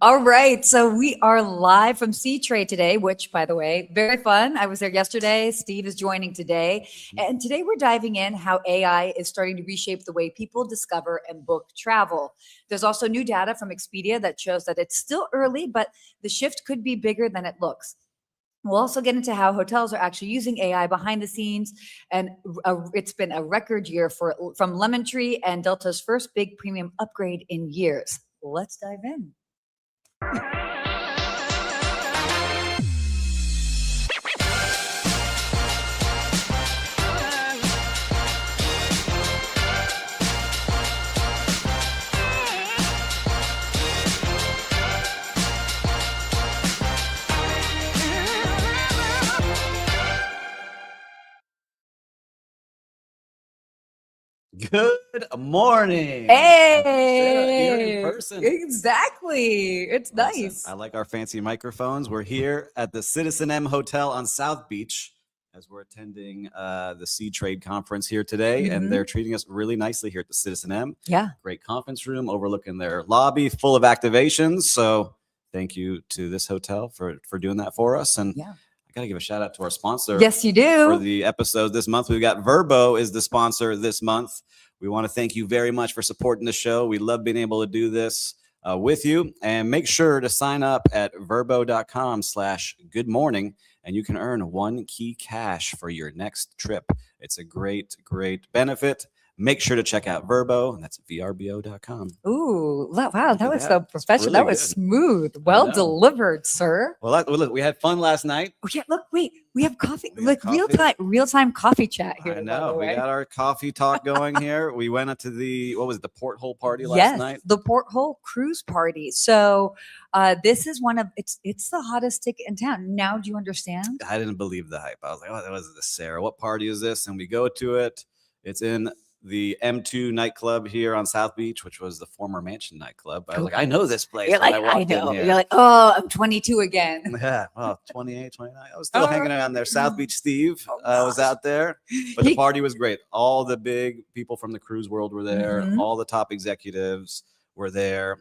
All right. So we are live from SeaTrade today, which, by the way, very fun. I was there yesterday. Steve is joining today. And today we're diving in how AI is starting to reshape the way people discover and book travel. There's also new data from Expedia that shows that it's still early, but the shift could be bigger than it looks. We'll also get into how hotels are actually using AI behind the scenes. And it's been a record year from Lemon Tree and Delta's first big premium upgrade in years. Let's dive in. Good morning. Hey, here in person. Exactly. It's Awesome. nice. I like our fancy microphones. We're here at the Citizen M Hotel on South Beach as we're attending the SeaTrade conference here today, and they're treating us really nicely here at the Citizen M. Yeah. Great conference room overlooking their lobby, full of activations. So thank you to this hotel for doing that for us. And Yeah. I got to give a shout out to our sponsor. Yes, you do. For the episode this month, we've got Vrbo is the sponsor this month. We want to thank you very much for supporting the show. We love being able to do this with you. And make sure to sign up at vrbo.com/good morning, and you can earn 1 key cash for your next trip. It's a great, great benefit. Make sure to check out Vrbo, and that's vrbo.com. Ooh, wow, that was so It's professional. really That was good. smooth. Well delivered, sir. Well, look, we had fun last night. Oh, yeah, look, wait, we have coffee. We have Like coffee. real-time coffee chat here. I by know. the We way. got our coffee talk going here. We went up to the porthole party last night? The porthole cruise party. So this is it's the hottest ticket in town. Now, do you understand? I didn't believe the hype. I was like, oh, that was the Sarah. What party is this? And we go to it. It's in the M2 nightclub here on South Beach, which was the former Mansion nightclub. I was like, I know this place. You're when like, I walked in know. here. You're like, oh, I'm 22 again. Yeah, well, 28, 29. I was still hanging around there. South Beach Steve was out there, but the party was great. All the big people from the cruise world were there. All the top executives were there.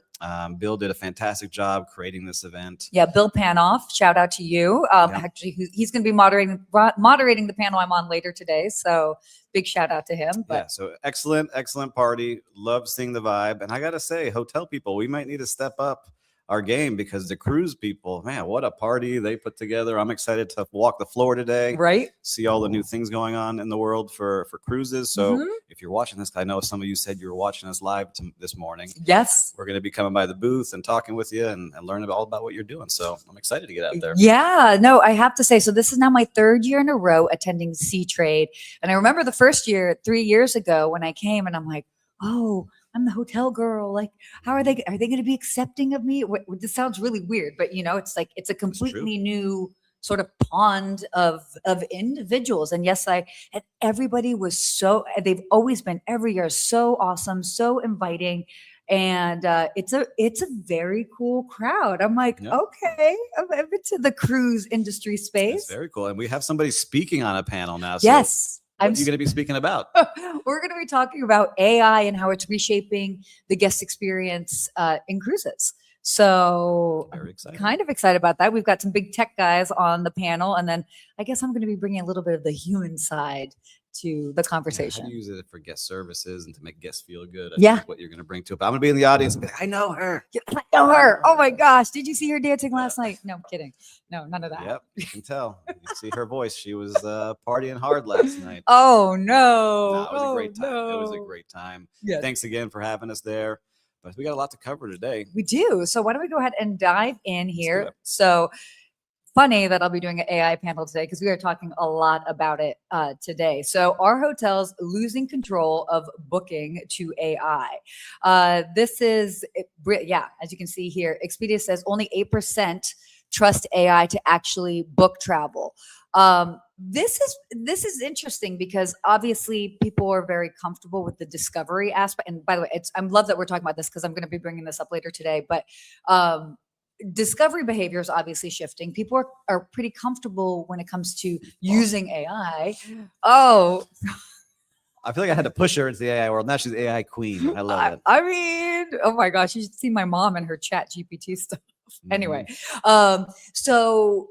Bill did a fantastic job creating this event. Yeah, Bill Panoff, shout out to you. Actually, he's going to be moderating the panel I'm on later today. So big shout out to him. But yeah, so excellent party. Love seeing the vibe. And I got to say, hotel people, we might need to step up our game because the cruise people, man, what a party they put together. I'm excited to walk the floor today. Right. See all the new things going on in the world for cruises. So if you're watching this, I know some of you said you were watching us live this morning. Yes. We're going to be coming by the booth and talking with you and learning all about what you're doing. So I'm excited to get out there. Yeah, no, I have to say, so this is now my 3rd year in a row attending SeaTrade. And I remember the first year, 3 years ago, when I came and I'm like, oh, I'm the hotel girl. Like, how are they going to be accepting of me? This sounds really weird, but it's like, it's a completely new sort of pond of individuals. And yes, and everybody was they've always been every year so awesome, so inviting. And it's a very cool crowd. I'm like, okay, I'm into the cruise industry space. It's very cool. And we have somebody speaking on a panel now. So yes. What are you going to be speaking about? We're going to be talking about AI and how it's reshaping the guest experience in cruises. So very excited. Kind of excited about that. We've got some big tech guys on the panel. And then I guess I'm going to be bringing a little bit of the human side to the conversation. How do you use it for guest services and to make guests feel good? That's what you're going to bring to it. But I'm going to be in the audience and be like, I know her. I know her. Oh my gosh. Did you see her dancing last night? No, I'm kidding. No, none of that. Yep, you can tell. You see her voice. She was partying hard last night. Oh no. It was a great time. No. It was a great time. Yes. Thanks again for having us there. But we got a lot to cover today. We do. So why don't we go ahead and dive in here? So funny that I'll be doing an AI panel today because we are talking a lot about it today. So are hotels losing control of booking to AI? This is, as you can see here, Expedia says only 8% trust AI to actually book travel. This is interesting because obviously people are very comfortable with the discovery aspect. And by the way, I love that we're talking about this because I'm going to be bringing this up later today. But discovery behavior is obviously shifting. People are pretty comfortable when it comes to using AI. Oh, I feel like I had to push her into the AI world. Now she's AI queen. I love it. I mean, oh my gosh, you should see my mom and her chat GPT stuff. Anyway, so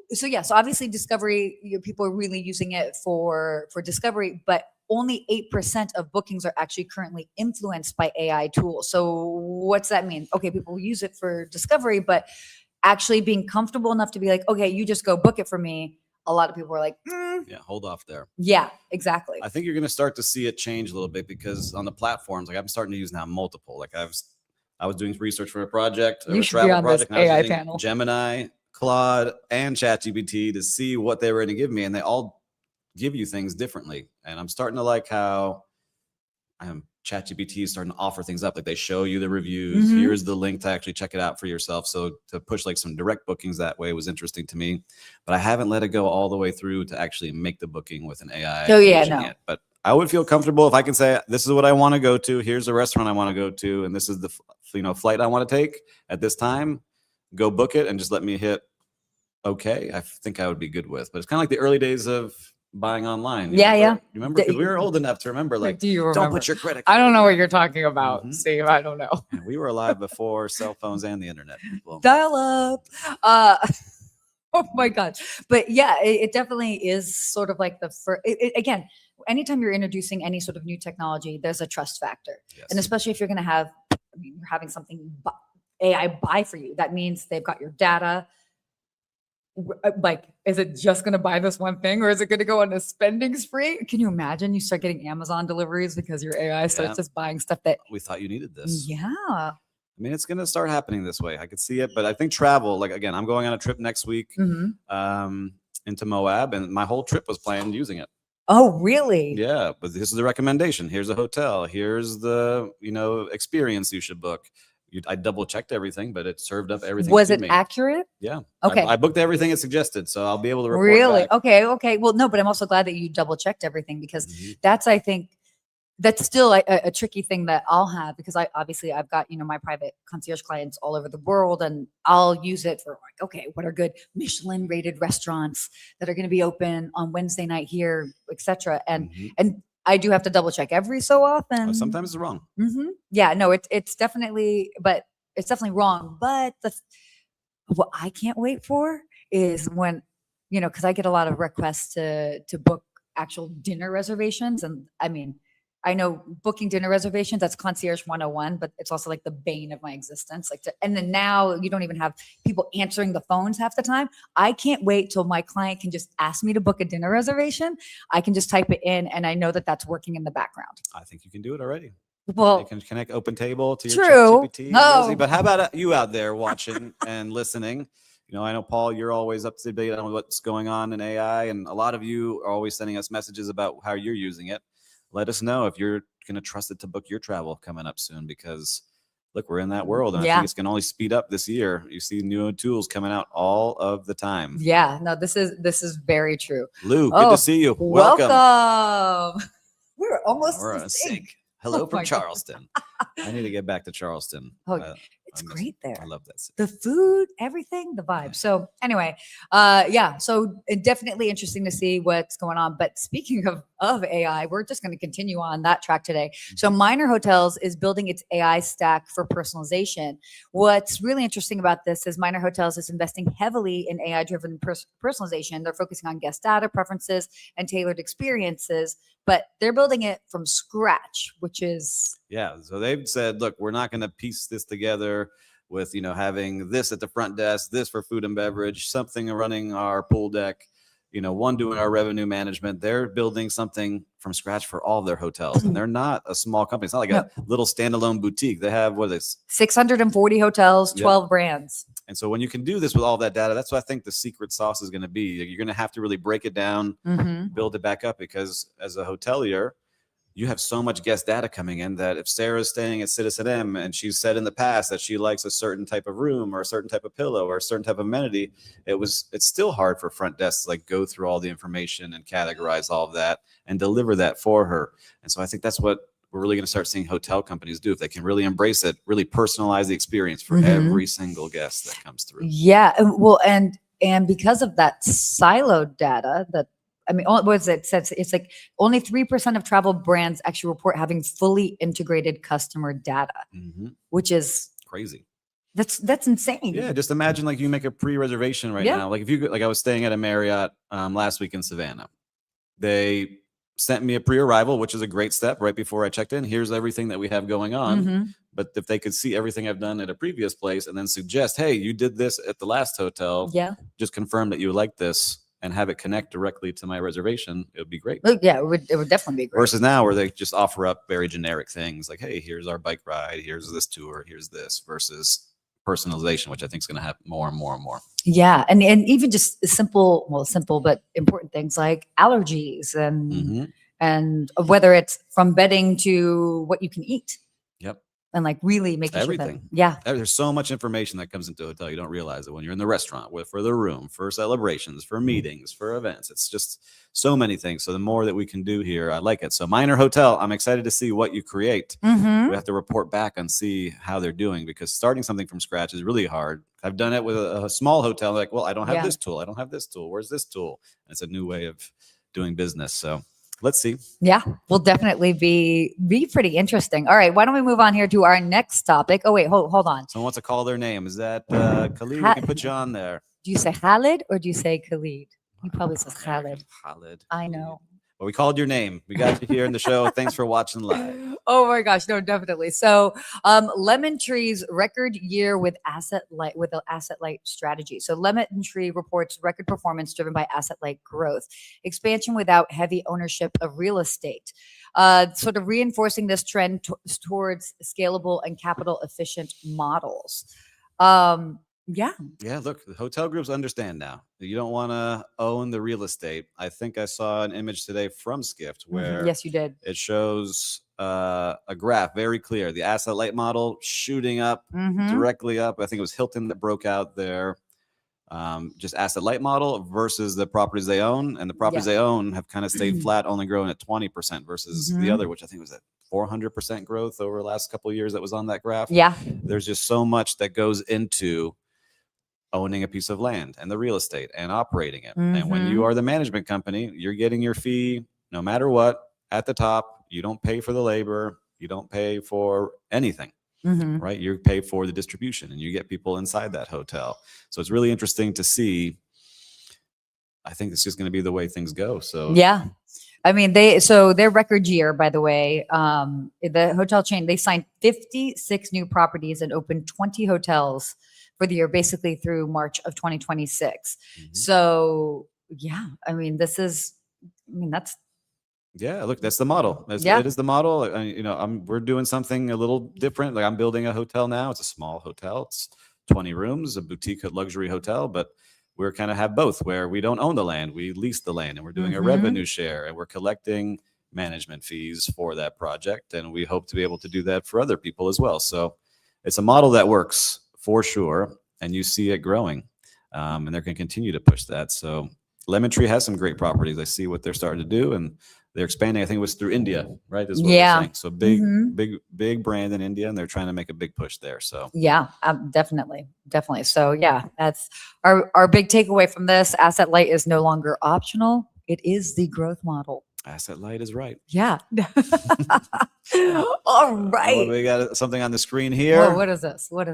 obviously discovery, people are really using it for discovery, but only 8% of bookings are actually currently influenced by AI tools. So what's that mean? Okay, people use it for discovery, but actually being comfortable enough to be like, okay, you just go book it for me. A lot of people are like, yeah, hold off there. Yeah, exactly. I think you're going to start to see it change a little bit because on the platforms, like I'm starting to use now multiple. Like I was doing research for a project, you should be on this AI panel. Gemini, Claude, and ChatGPT to see what they were going to give me, and they all give you things differently. And I'm starting to like how ChatGPT is starting to offer things up. Like they show you the reviews. Here's the link to actually check it out for yourself. So to push like some direct bookings that way was interesting to me, but I haven't let it go all the way through to actually make the booking with an AI. Oh yeah, no. Yet. But I would feel comfortable if I can say, this is what I want to go to. Here's the restaurant I want to go to. And this is the flight I want to take at this time. Go book it and just let me hit okay. I think I would be good with, but it's kind of like the early days of buying online. Yeah. You remember? Because we were old enough to remember, like, do you remember? Don't put your credit card. I don't know what you're talking about, Steve. I don't know. Yeah, we were alive before cell phones and the internet. Dial up. Oh my God. But yeah, it definitely is sort of like the first, again, anytime you're introducing any sort of new technology, there's a trust factor. Yes. And especially if you're going to have, you're having something AI buy for you, that means they've got your data. Like, is it just going to buy this one thing or is it going to go on a spending spree? Can you imagine you start getting Amazon deliveries because your AI starts just buying stuff that we thought you needed this? Yeah. I mean, it's going to start happening this way. I could see it, but I think travel, like, again, I'm going on a trip next week into Moab, and my whole trip was planned using it. Oh, really? Yeah, but this is the recommendation. Here's a hotel. Here's the, experience you should book. I double checked everything, but it served up everything. Was it accurate? Yeah. Okay. I booked everything it suggested, so I'll be able to report Really? back. Okay. Well, no, but I'm also glad that you double checked everything because that's, I think, that's still a tricky thing that I'll have because I've got, my private concierge clients all over the world, and I'll use it for like, okay, what are good Michelin rated restaurants that are going to be open on Wednesday night here, etc. And I do have to double check every so often. Sometimes it's wrong. Yeah, no, it's definitely wrong. But what I can't wait for is when, because I get a lot of requests to book actual dinner reservations. And I mean, I know booking dinner reservations, that's concierge 101, but it's also like the bane of my existence. And then now you don't even have people answering the phones half the time. I can't wait till my client can just ask me to book a dinner reservation. I can just type it in and I know that that's working in the background. I think you can do it already. Well, you can connect OpenTable to your true. ChatGPT. No. But how about you out there watching and listening? I know, Paul, you're always up to date on what's going on in AI, and a lot of you are always sending us messages about how you're using it. Let us know if you're going to trust it to book your travel coming up soon, because look, we're in that world, and I think it's going to only speed up this year. You see new tools coming out all of the time. Yeah, no, this is very true. Lou, good to see you. Welcome. We're almost in sync. Hello from Charleston. I need to get back to Charleston. It's great there. I love that city. The food, everything, the vibe. So anyway, so definitely interesting to see what's going on. But speaking of AI, we're just going to continue on that track today. So Minor Hotels is building its AI stack for personalization. What's really interesting about this is Minor Hotels is investing heavily in AI-driven personalization. They're focusing on guest data, preferences, and tailored experiences, but they're building it from scratch, which is... Yeah, so they've said, look, we're not going to piece this together with, having this at the front desk, this for food and beverage, something running our pool deck, one doing our revenue management. They're building something from scratch for all of their hotels. And they're not a small company. It's not like a little standalone boutique. They have, 640 hotels, 12 brands. And so when you can do this with all that data, that's what I think the secret sauce is going to be. You're going to have to really break it down, build it back up, because as a hotelier, you have so much guest data coming in that if Sarah's staying at Citizen M and she's said in the past that she likes a certain type of room or a certain type of pillow or a certain type of amenity, it's still hard for front desks to go through all the information and categorize all of that and deliver that for her. And so I think that's what we're really going to start seeing hotel companies do, if they can really embrace it, really personalize the experience for every single guest that comes through. Yeah, well, and because of that siloed data I mean, what is it? It's like only 3% of travel brands actually report having fully integrated customer data, which is crazy. That's insane. Yeah, just imagine like you make a pre-reservation right now. Like if you like, I was staying at a Marriott last week in Savannah. They sent me a pre-arrival, which is a great step right before I checked in. Here's everything that we have going on. But if they could see everything I've done at a previous place and then suggest, hey, you did this at the last hotel. Yeah. Just confirm that you like this and have it connect directly to my reservation. It would be great. Yeah, it would definitely be great. Versus now where they just offer up very generic things like, hey, here's our bike ride. Here's this tour. Here's this versus personalization, which I think is going to happen more and more and more. Yeah. And even just simple but important things like allergies and whether it's from bedding to what you can eat. Yep. And like really making everything. Sure that, There's so much information that comes into a hotel. You don't realize it when you're in the restaurant for the room, for celebrations, for meetings, for events. It's just so many things. So the more that we can do here, I like it. So Minor Hotel, I'm excited to see what you create. We have to report back and see how they're doing because starting something from scratch is really hard. I've done it with a small hotel. Like, well, I don't have this tool. I don't have this tool. Where's this tool? And it's a new way of doing business. So let's see. Yeah, will definitely be pretty interesting. All right, why don't we move on here to our next topic? Oh wait, hold on. Someone wants to call their name. Is that Khalid? We can put you on there. Do you say Khalid or do you say Khalid? He probably says Khalid. Khalid. I know. Well, we called your name. We got you here in the show. Thanks for watching live. Oh my gosh, no, definitely. So, Lemon Tree's record year with an asset light strategy. So, Lemon Tree reports record performance driven by asset light growth, expansion without heavy ownership of real estate, sort of reinforcing this trend towards scalable and capital efficient models. Yeah. Look, the hotel groups understand now. You don't want to own the real estate. I think I saw an image today from Skift where yes, you did. It shows a graph very clear. The asset light model shooting up directly up. I think it was Hilton that broke out their just asset light model versus the properties they own. And the properties they own have kind of stayed flat, only growing at 20% versus the other, which I think was at 400% growth over the last couple of years that was on that graph. Yeah. There's just so much that goes into owning a piece of land and the real estate and operating it. And when you are the management company, you're getting your fee no matter what at the top. You don't pay for the labor. You don't pay for anything, right? You pay for the distribution and you get people inside that hotel. So it's really interesting to see. I think it's just going to be the way things go. So yeah. I mean, their record year, by the way, the hotel chain, they signed 56 new properties and opened 20 hotels for the year, basically through March of 2026. So yeah, I mean, that's look, that's the model. It is the model. We're doing something a little different. Like I'm building a hotel now. It's a small hotel. It's 20 rooms, a boutique luxury hotel, but we're kind of have both where we don't own the land. We lease the land and we're doing a revenue share and we're collecting management fees for that project. And we hope to be able to do that for other people as well. So it's a model that works for sure. And you see it growing and they're going to continue to push that. So Lemon Tree has some great properties. I see what they're starting to do and they're expanding. I think it was through India, right? Is what they're saying. So big brand in India and they're trying to make a big push there. So yeah, definitely. So yeah, that's our big takeaway from this. Asset light is no longer optional. It is the growth model. Asset light is right. Yeah. All right. Oh, we got something on the screen here. Whoa, what is this? What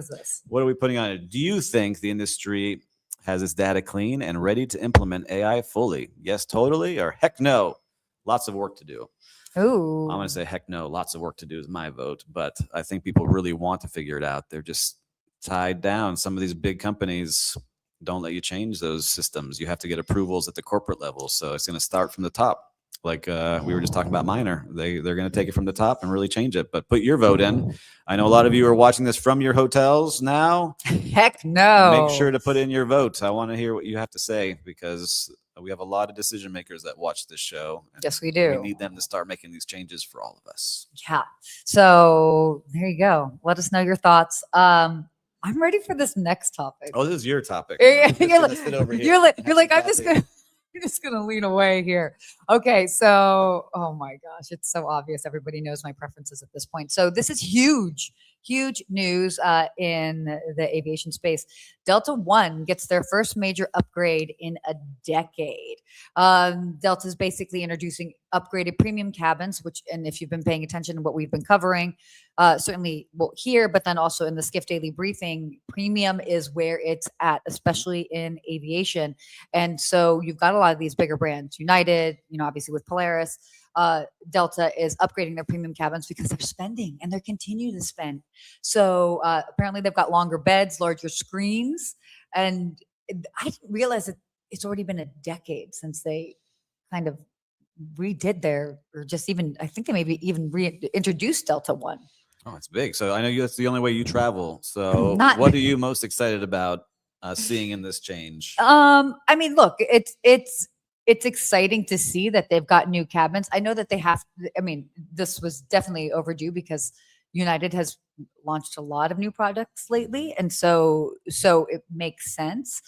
are we putting on it? Do you think the industry has its data clean and ready to implement AI fully? Yes, totally, or heck no? Lots of work to do. Ooh. I'm going to say heck no. Lots of work to do is my vote, but I think people really want to figure it out. They're just tied down. Some of these big companies don't let you change those systems. You have to get approvals at the corporate level. So it's going to start from the top. Like we were just talking about Minor. They're going to take it from the top and really change it. But put your vote in. I know a lot of you are watching this from your hotels now. Heck no. Make sure to put in your vote. I want to hear what you have to say because we have a lot of decision makers that watch this show. Yes, we do. We need them to start making these changes for all of us. Yeah. So there you go. Let us know your thoughts. I'm ready for this next topic. Oh, this is your topic. You're like, I'm just gonna lean away here. Okay, so oh my gosh, it's so obvious. Everybody knows my preferences at this point. So this is huge huge news in the aviation space. Delta One gets their first major upgrade in a decade. Delta is basically introducing upgraded premium cabins, which, and if you've been paying attention to what we've been covering, certainly well here, but then also in the Skift Daily Briefing, premium is where it's at, especially in aviation. And so you've got a lot of these bigger brands, United, obviously with Polaris. Delta is upgrading their premium cabins because they're spending and they're continuing to spend. So apparently they've got longer beds, larger screens. And I didn't realize that it's already been a decade since they kind of redid or just even, I think they maybe even reintroduced Delta One. Oh, it's big. So I know that's the only way you travel. So what are you most excited about seeing in this change? I mean, look, it's exciting to see that they've got new cabins. I know that they have. I mean, this was definitely overdue because United has launched a lot of new products lately, and so it makes sense.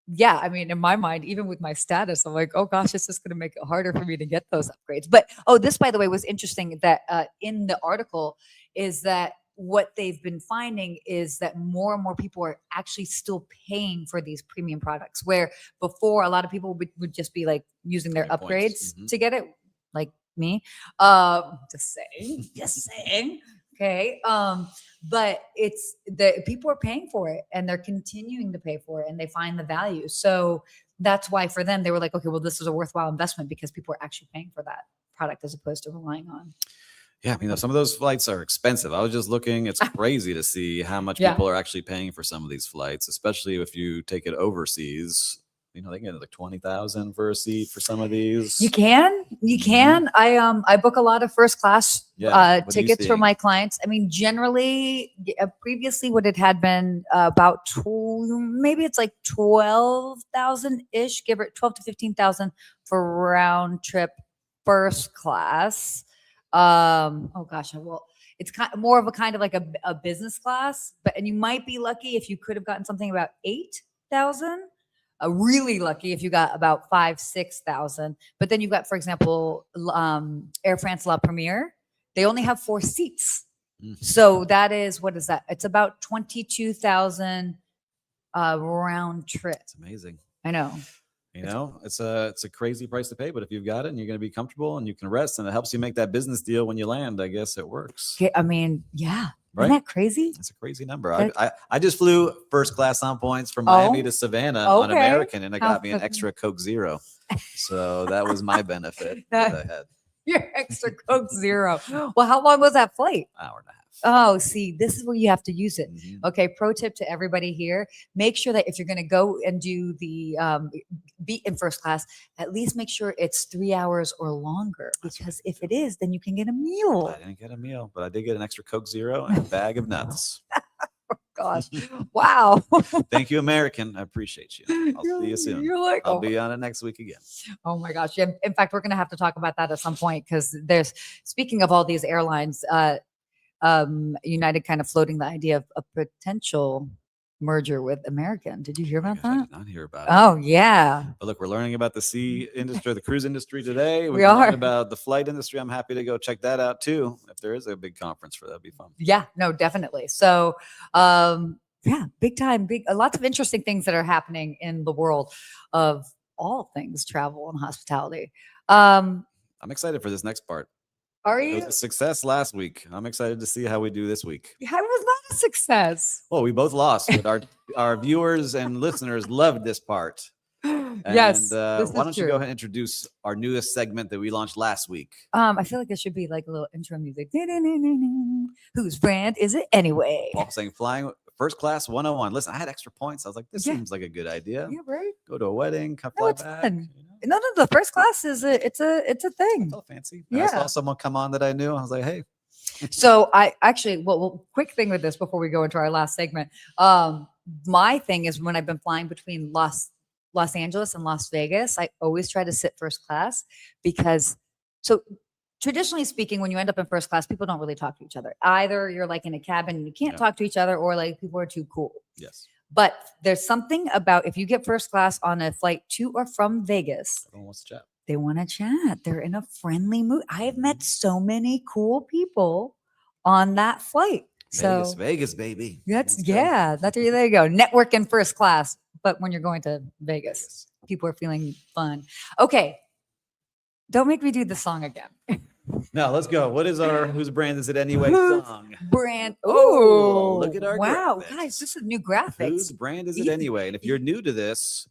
Yeah, I mean, in my mind, even with my status, I'm like, oh gosh, it's just going to make it harder for me to get those upgrades. But this, by the way, was interesting that in the article is that what they've been finding is that more and more people are actually still paying for these premium products, where before a lot of people would just be like using their upgrades to get it, like me. Just saying. Okay. But it's the people are paying for it and they're continuing to pay for it and they find the value. So that's why for them, they were like, okay, well, this is a worthwhile investment because people are actually paying for that product as opposed to relying on. Yeah, I mean, some of those flights are expensive. I was just looking. It's crazy to see how much people are actually paying for some of these flights, especially if you take it overseas. They get like 20,000 for a seat for some of these. You can. I book a lot of first class tickets for my clients. I mean, generally, previously what it had been about maybe it's like 12,000 ish, give it 12 to 15,000 for round trip first class. Oh gosh, it's more of a kind of like a business class, and you might be lucky if you could have gotten something about 8,000. Really lucky if you got about 5,000-6,000. But then you've got, for example, Air France La Première. They only have 4 seats. So that is, what is that? It's about 22,000 round trip. It's amazing. I know. It's a crazy price to pay, but if you've got it and you're going to be comfortable and you can rest and it helps you make that business deal when you land, I guess it works. I mean, yeah. Right? Isn't that crazy? It's a crazy number. I just flew first class on points from Miami to Savannah on American, and it got me an extra Coke Zero. So that was my benefit that I had. Your extra Coke Zero. Well, how long was that flight? Hour and a half. Oh, see, this is where you have to use it. Okay, pro tip to everybody here. Make sure that if you're going to go and do the be in first class, at least make sure it's 3 hours or longer. Because if it is, then you can get a meal. I didn't get a meal, but I did get an extra Coke Zero and a bag of nuts. Oh, gosh. Wow. Thank you, American. I appreciate you. I'll see you soon. You're like, I'll be on it next week again. Oh my gosh. Yeah. In fact, we're going to have to talk about that at some point because speaking of all these airlines, United kind of floating the idea of a potential merger with American. Did you hear about that? I did not hear about it. Oh yeah. But look, we're learning about the sea industry, the cruise industry today. We are learning about the flight industry. I'm happy to go check that out too. If there is a big conference for that, it'd be fun. Yeah, no, definitely. So, yeah, big time, lots of interesting things that are happening in the world of all things travel and hospitality. I'm excited for this next part. Are you? It was a success last week. I'm excited to see how we do this week. How was not a success? Well, we both lost, but our viewers and listeners loved this part. And, yes. why don't you go ahead and introduce our newest segment that we launched last week? I feel like it should be like a little intro music. Whose brand is it anyway? Paul saying flying first class 101. Listen, I had extra points. I was like, this seems like a good idea. Yeah, right. Go to a wedding, fly back. Fun. No, the first class is it's a thing. It's all fancy. Yeah. I saw someone come on that I knew. I was like, hey. So I actually, quick thing with this before we go into our last segment. My thing is when I've been flying between Los Angeles and Las Vegas, I always try to sit first class because traditionally speaking, when you end up in first class, people don't really talk to each other. Either you're like in a cabin and you can't talk to each other, or like people are too cool. Yes. But there's something about if you get first class on a flight to or from Vegas, everyone wants to chat. They want to chat. They're in a friendly mood. I have met so many cool people on that flight. So Vegas, baby. that's there you go. Networking first class. But when you're going to Vegas, people are feeling fun. Okay. Don't make me do the song again. No, let's go. What is our Whose Brand Is It Anyway song? Brand. Oh, look at our wow, graphics. guys, this is new graphics. Whose brand is it anyway? And if you're new to this,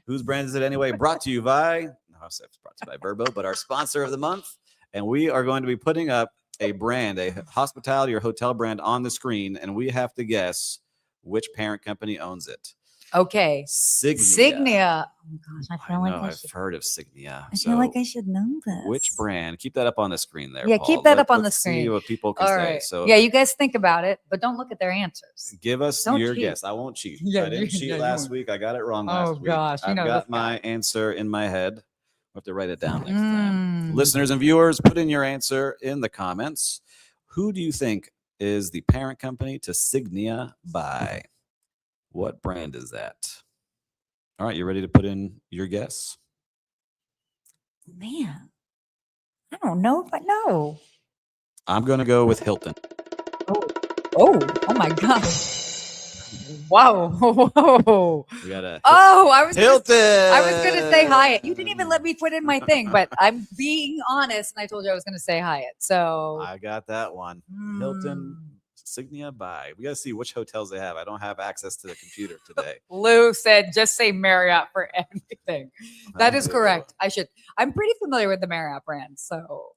Whose Brand Is It Anyway? Brought to you by, brought to you by Vrbo, but our sponsor of the month. And we are going to be putting up a brand, a hospitality or hotel brand on the screen, and we have to guess which parent company owns it. Okay. Signia. Oh gosh, I feel like I've heard of Signia. I feel like I should know this. Which brand? Keep that up on the screen there. Yeah, Paul. keep that up on the screen. See what people can All say. right. So yeah, you guys think about it, but don't look at their answers. give us Don't your cheat. guess. I won't cheat. Yeah, I didn't cheat last week. I got it wrong last week. Gosh, I've got my answer in my head. I'll have to write it down next time. Listeners and viewers, put in your answer in the comments. Who do you think is the parent company to Signia by? What brand is that? All right, you ready to put in your guess? Man, I don't know if I know. I'm going to go with Hilton. Oh my God. Wow. Whoa. We got a I was Hilton. I was going to say Hyatt. You didn't even let me put in my thing, but I'm being honest, and I told you I was going to say Hyatt. So I got that one. Hilton. Signia by. We got to see which hotels they have. I don't have access to the computer today. Lou said, just say Marriott for anything. That is correct. I'm pretty familiar with the Marriott brand. So,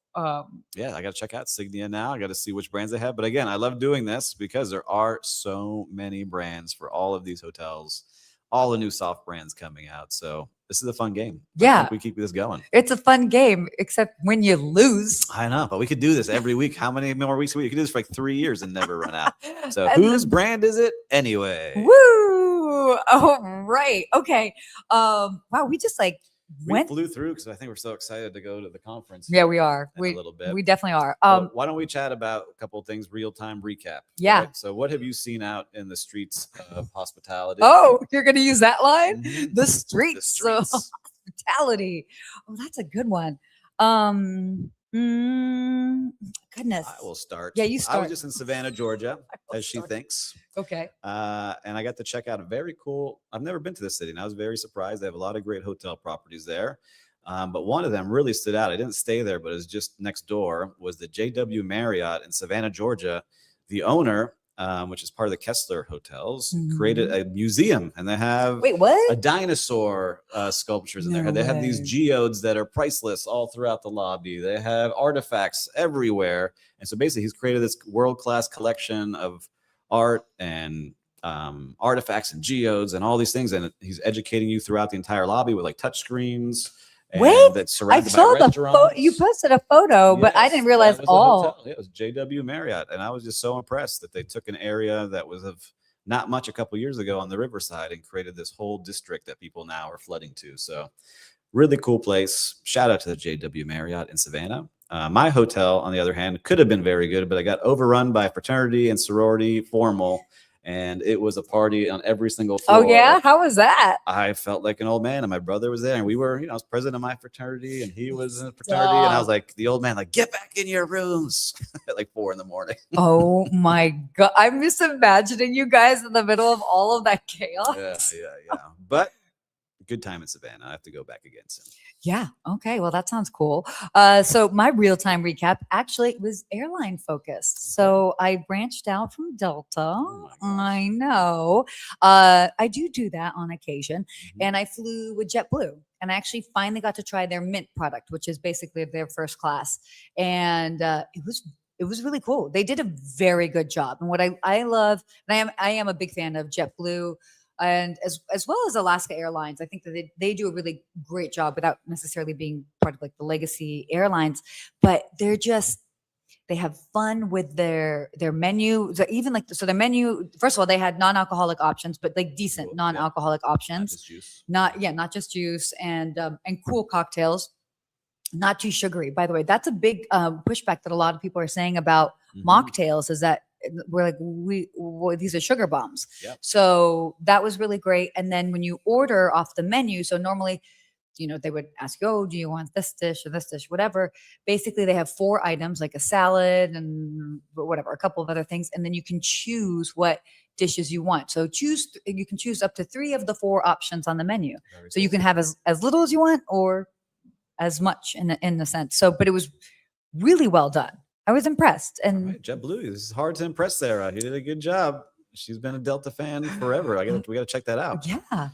yeah, I got to check out Signia now. I got to see which brands they have. But again, I love doing this because there are so many brands for all of these hotels, all the new soft brands coming out. So this is a fun game. Yeah. I think we keep this going. It's a fun game, except when you lose. I know, but we could do this every week. How many more weeks? We could do this for like 3 years and never run out. So whose brand is it anyway? Woo! Oh, right. Okay. Wow, we just we flew through because I think we're so excited to go to the conference. Yeah, we are. A little bit. We definitely are. Why don't we chat about a couple of things, real-time recap? Yeah. Right? So what have you seen out in the streets of hospitality? Oh, you're going to use that line? Mhm. The streets of hospitality. Oh, that's a good one. Goodness. I will start. Yeah, you I start. was just in Savannah, Georgia, as she thinks. Okay. And I got to check out a very cool. I've never been to this city, and I was very surprised. They have a lot of great hotel properties there. But one of them really stood out. I didn't stay there, but it was just next door, was the JW Marriott in Savannah, Georgia. The owner, which is part of the Kessler Hotels, created a museum, and they have a dinosaur sculptures in there. They have these geodes that are priceless all throughout the lobby. They have artifacts everywhere. And so basically he's created this world-class collection of art and artifacts and geodes and all these things. And he's educating you throughout the entire lobby with like touch screens. That's surrounded by restaurants. You posted a photo, but I didn't realize all. It was JW Marriott, and I was just so impressed that they took an area that was of not much a couple years ago on the riverside and created this whole district that people now are flooding to. So really cool place. Shout out to the JW Marriott in Savannah. My hotel, on the other hand, could have been very good, but I got overrun by fraternity and sorority formal. And it was a party on every single floor. Oh, yeah? How was that? I felt like an old man, and my brother was there, and we were, I was president of my fraternity, and he was in a fraternity, and I was like, the old man, like, get back in your rooms at like 4 a.m. Oh, my God. I'm just imagining you guys in the middle of all of that chaos. Yeah. But good time in Savannah. I have to go back again soon. Yeah. Okay. Well, that sounds cool. So my real-time recap actually was airline focused. So I branched out from Delta. I know. I do that on occasion. And I flew with JetBlue. And I actually finally got to try their Mint product, which is basically their first class. And it was really cool. They did a very good job. And what I love, and I am a big fan of JetBlue, and as well as Alaska Airlines. I think that they do a really great job without necessarily being part of like the legacy airlines, but they have fun with their menu. So even their menu, first of all, they had non-alcoholic options, but like decent non-alcoholic options. Not just juice. Not just juice, and cool cocktails. Not too sugary, by the way. That's a big pushback that a lot of people are saying about mocktails, is that we're like, these are sugar bombs. Yep. So that was really great. And then when you order off the menu, so normally they would ask you, oh, do you want this dish or this dish, whatever. Basically, they have 4 items, like a salad and whatever, a couple of other things. And then you can choose what dishes you want. So you can choose up to 3 of the 4 options on the menu. So you can have as little as you want or as much in the sense. So, but it was really well done. I was impressed. And right, JetBlue, this is hard to impress Sarah. You did a good job. She's been a Delta fan forever. We got to check that out. Yeah.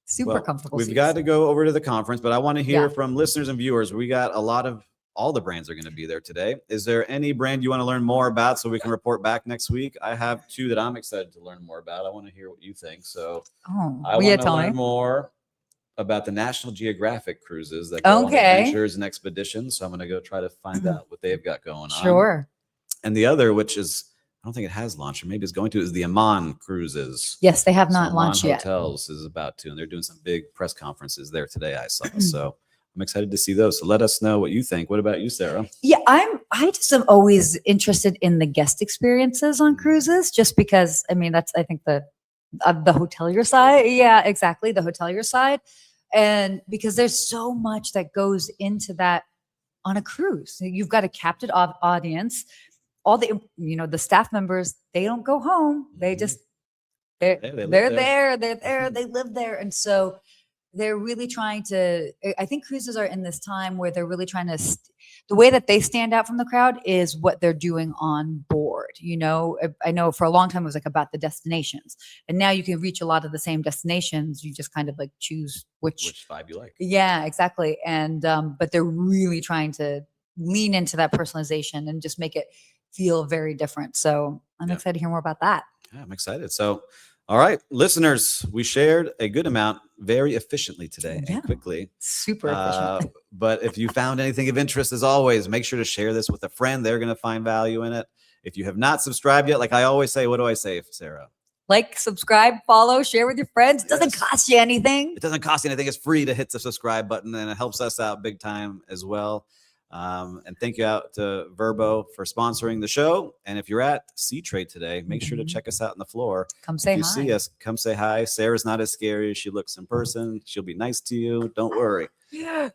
Super comfortable. We've got to go over to the conference, but I want to hear from listeners and viewers. We got all the brands are going to be there today. Is there any brand you want to learn more about so we can report back next week? I have 2 that I'm excited to learn more about. I want to hear what you think. So I want to learn more about the National Geographic cruises that go on adventures and expeditions. So I'm going to go try to find out what they've got going on. Sure. And the other, which is, I don't think it has launched, or maybe it's going to, is the Amman cruises. Yes, they have not launched yet. Hotels is about to, and they're doing some big press conferences there today, I saw. So I'm excited to see those. So let us know what you think. What about you, Sarah? Yeah, I just am always interested in the guest experiences on cruises, just because, I mean, that's, I think the hotelier side. Yeah, exactly. The hotelier side. And because there's so much that goes into that on a cruise. You've got a captive audience. All the staff members, they don't go home. They just, they're there, they live there. And so they're really trying to, I think cruises are in this time where they're really trying to, the way that they stand out from the crowd is what they're doing on board. I know for a long time it was like about the destinations, and now you can reach a lot of the same destinations. You just kind of like choose which vibe you like. Yeah, exactly. And, but they're really trying to lean into that personalization and just make it feel very different. So I'm excited to hear more about that. Yeah, I'm excited. So, all right, listeners, we shared a good amount very efficiently today and quickly. Super efficient. But if you found anything of interest, as always, make sure to share this with a friend. They're going to find value in it. If you have not subscribed yet, like I always say, what do I say, Sarah? Like, subscribe, follow, share with your friends. It doesn't cost you anything. It doesn't cost you anything. It's free to hit the subscribe button, and it helps us out big time as well. And thank you out to Vrbo for sponsoring the show. And if you're at SeaTrade today, make sure to check us out on the floor. Come say hi. If you see us, come say hi. Sarah's not as scary as she looks in person. She'll be nice to you. Don't worry.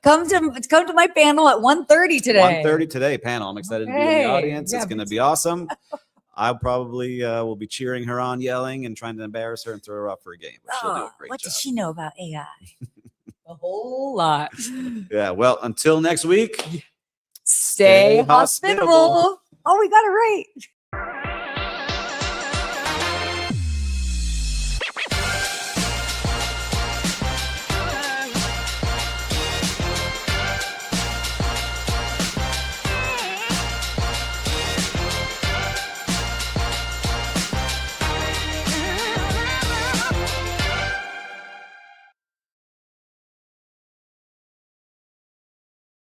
Come to my panel at 1:30 today. 1:30 today panel. I'm excited to be in the audience. It's going to be awesome. I probably will be cheering her on, yelling, and trying to embarrass her and throw her off for a game. But she'll do a great job. What does she know about AI? A whole lot. Yeah. Well, until next week. Stay hospitable. Oh, we got it right.